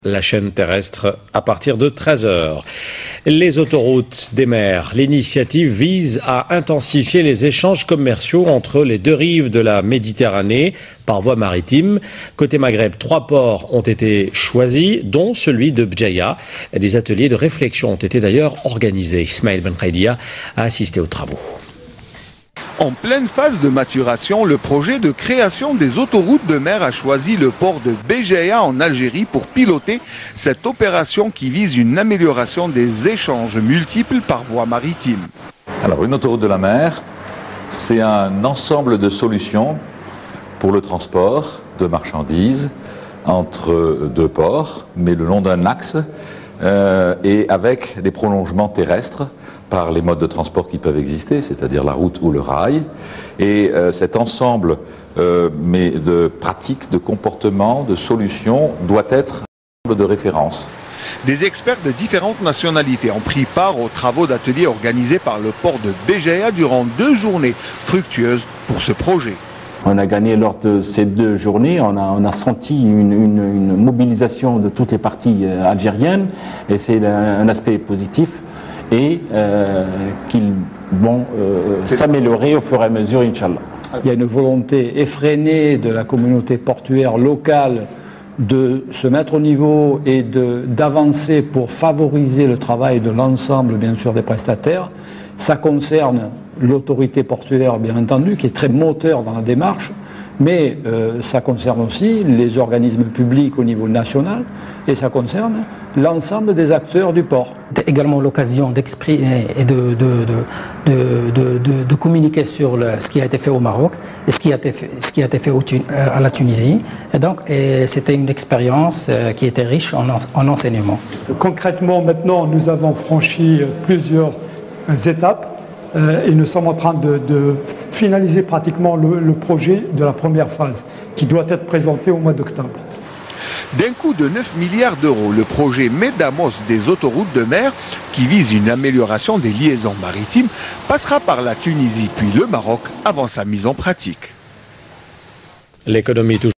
la chaîne terrestre à partir de 13h. Les autoroutes des mers. L'initiative vise à intensifier les échanges commerciaux entre les deux rives de la Méditerranée par voie maritime. Côté Maghreb, 3 ports ont été choisis, dont celui de Bdjaïa. Des ateliers de réflexion ont été d'ailleurs organisés. Ismaël Ben Khaidia a assisté aux travaux. En pleine phase de maturation, le projet de création des autoroutes de mer a choisi le port de Béjaïa en Algérie pour piloter cette opération qui vise une amélioration des échanges multiples par voie maritime. Alors une autoroute de la mer, c'est un ensemble de solutions pour le transport de marchandises entre deux ports, mais le long d'un axe et avec des prolongements terrestres par les modes de transport qui peuvent exister, c'est-à-dire la route ou le rail. Et cet ensemble de pratiques, de comportements, de solutions doit être un ensemble de référence. Des experts de différentes nationalités ont pris part aux travaux d'ateliers organisés par le port de Béjaïa durant 2 journées fructueuses pour ce projet. On a gagné lors de ces 2 journées, on a senti une mobilisation de toutes les parties algériennes et c'est un aspect positif et qu'ils vont s'améliorer au fur et à mesure, Inch'Allah. Il y a une volonté effrénée de la communauté portuaire locale de se mettre au niveau et d'avancer pour favoriser le travail de l'ensemble, bien sûr, des prestataires. Ça concerne l'autorité portuaire, bien entendu, qui est très moteur dans la démarche, mais ça concerne aussi les organismes publics au niveau national et ça concerne l'ensemble des acteurs du port. C'est également l'occasion d'exprimer et de communiquer sur ce qui a été fait au Maroc et ce qui a été fait à la Tunisie. Et donc, c'était une expérience qui était riche en enseignements. Concrètement, maintenant, nous avons franchi plusieurs étapes. Et nous sommes en train de finaliser pratiquement le projet de la première phase qui doit être présenté au mois d'octobre. D'un coût de 9 milliards d'euros, le projet Medamos des autoroutes de mer, qui vise une amélioration des liaisons maritimes, passera par la Tunisie puis le Maroc avant sa mise en pratique. L'économie